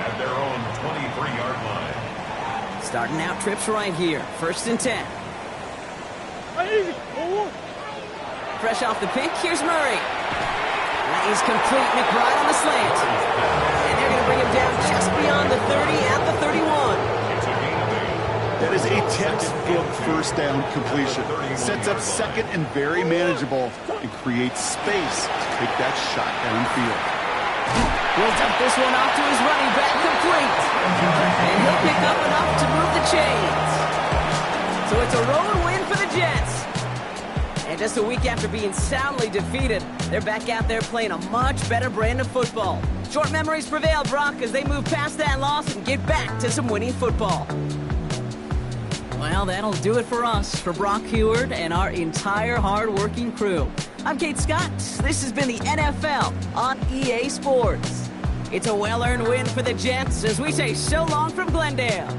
at their own 23-yard line. Starting out trips right here. First and 10. Fresh off the pick, here's Murray. He's complete. McBride on the slant. And they're going to bring him down just beyond the 30 at the 31. It's a gain of 8. That is a textbook first down completion. Sets up second and very manageable and creates space to take that shot downfield. He'll dump this one off to his running back, complete. And he'll pick up enough to move the chains. So it's a road win for the Jets. And just a week after being soundly defeated, they're back out there playing a much better brand of football. Short memories prevail, Brock, as they move past that loss and get back to some winning football. Well, that'll do it for us, for Brock Heward and our entire hard-working crew. I'm Kate Scott. This has been the NFL on EA Sports. It's a well-earned win for the Jets as we say so long from Glendale.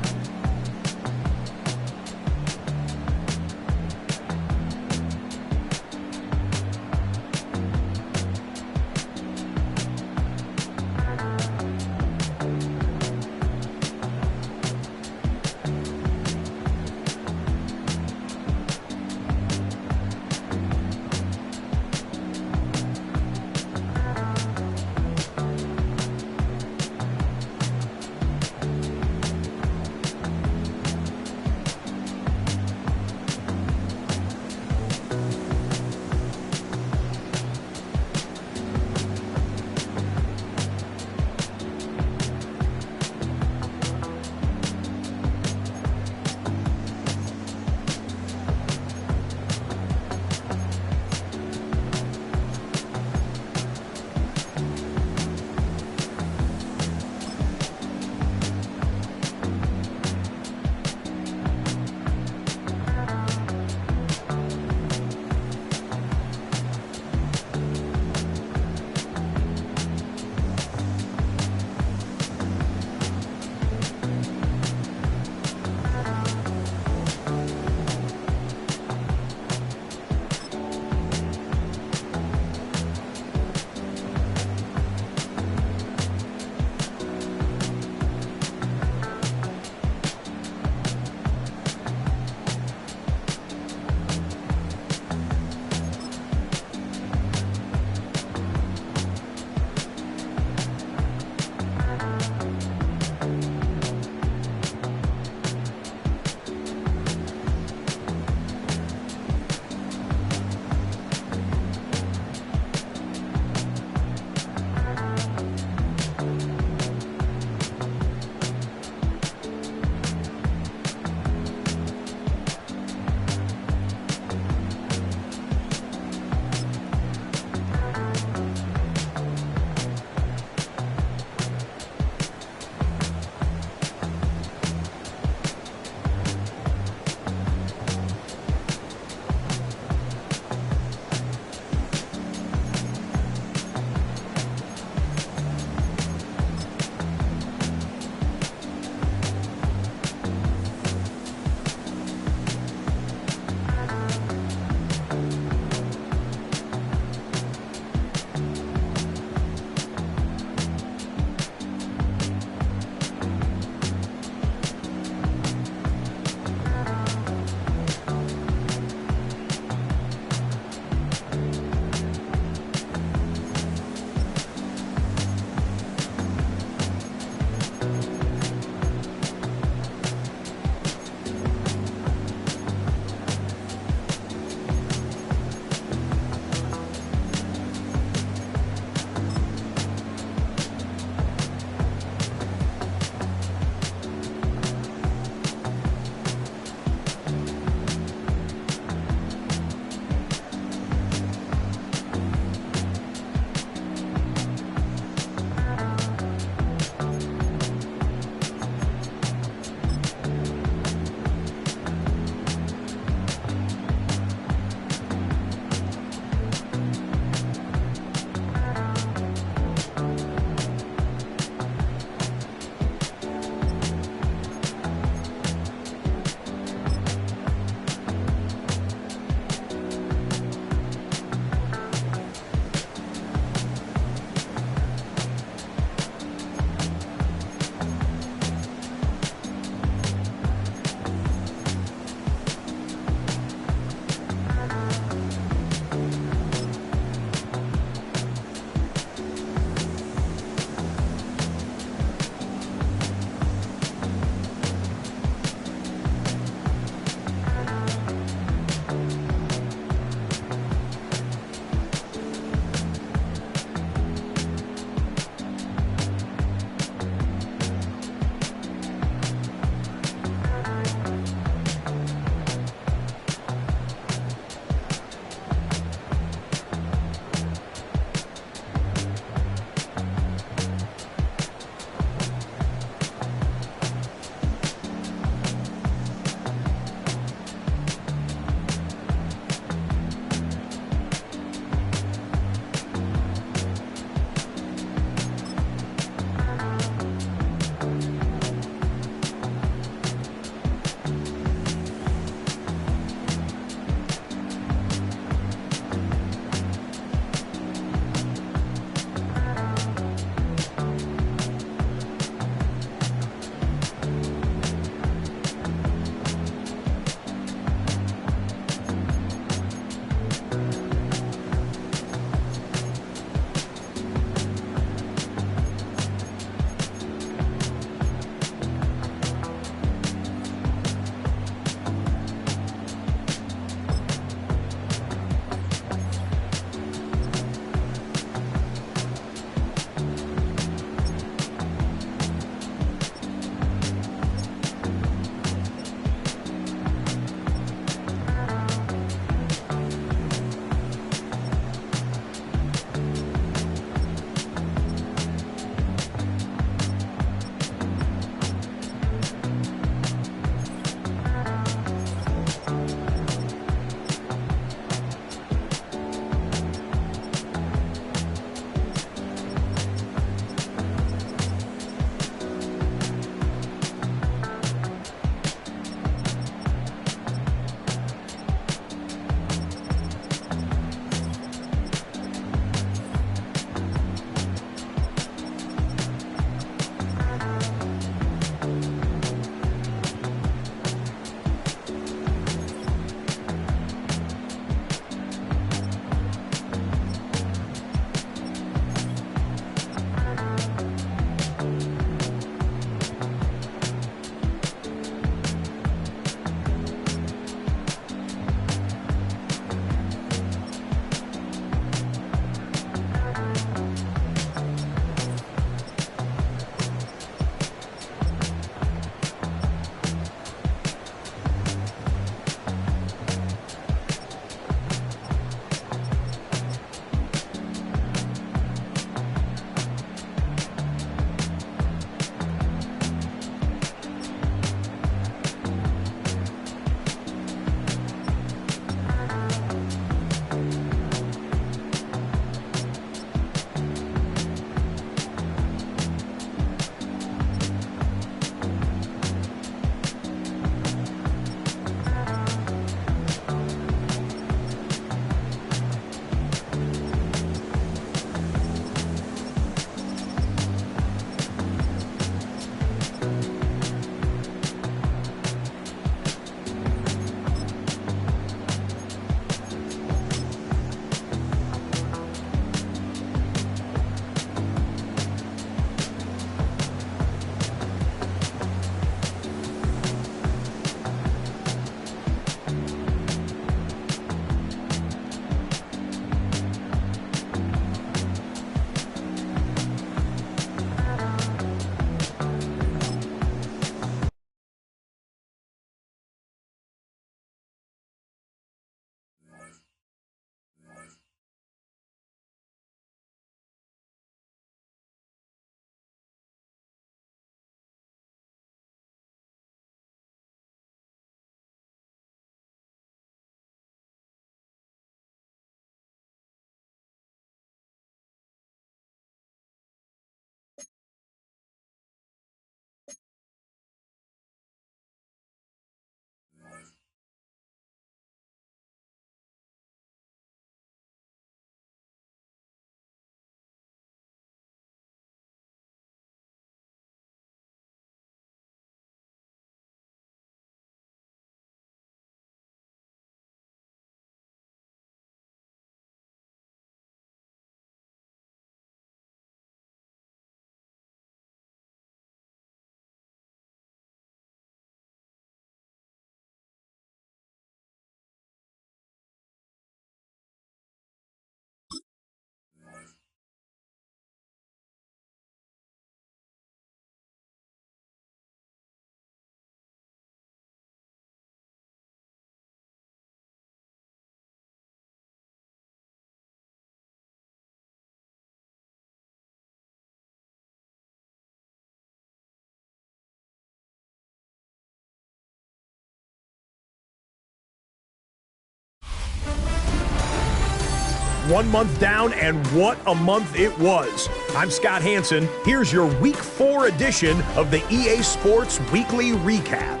1 month down, and what a month it was. I'm Scott Hansen. Here's your Week 4 edition of the EA Sports Weekly Recap.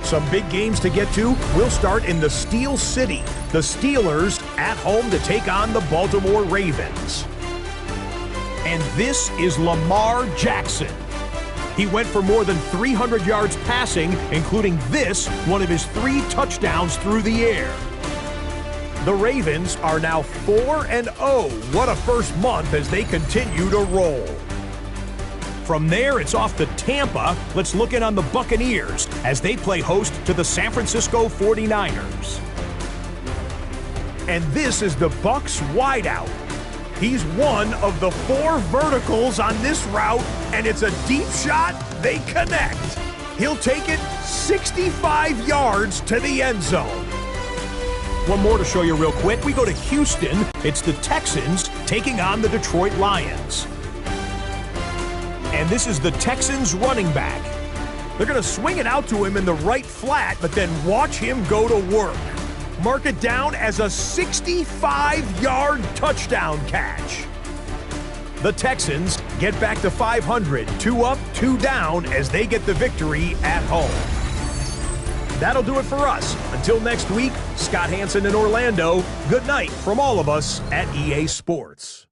Some big games to get to. We'll start in the Steel City. The Steelers at home to take on the Baltimore Ravens. And this is Lamar Jackson. He went for more than 300 yards passing, including this, one of his 3 touchdowns through the air. The Ravens are now 4-0. What a first month as they continue to roll. From there, it's off to Tampa. Let's look in on the Buccaneers as they play host to the San Francisco 49ers. And this is the Bucs wideout. He's one of the 4 verticals on this route, and it's a deep shot. They connect. He'll take it 65 yards to the end zone. One more to show you real quick. We go to Houston. It's the Texans taking on the Detroit Lions. And this is the Texans running back. They're going to swing it out to him in the right flat, but then watch him go to work. Mark it down as a 65-yard touchdown catch. The Texans get back to 500, 2 up, 2 down as they get the victory at home. That'll do it for us. Until next week, Scott Hansen in Orlando, good night from all of us at EA Sports.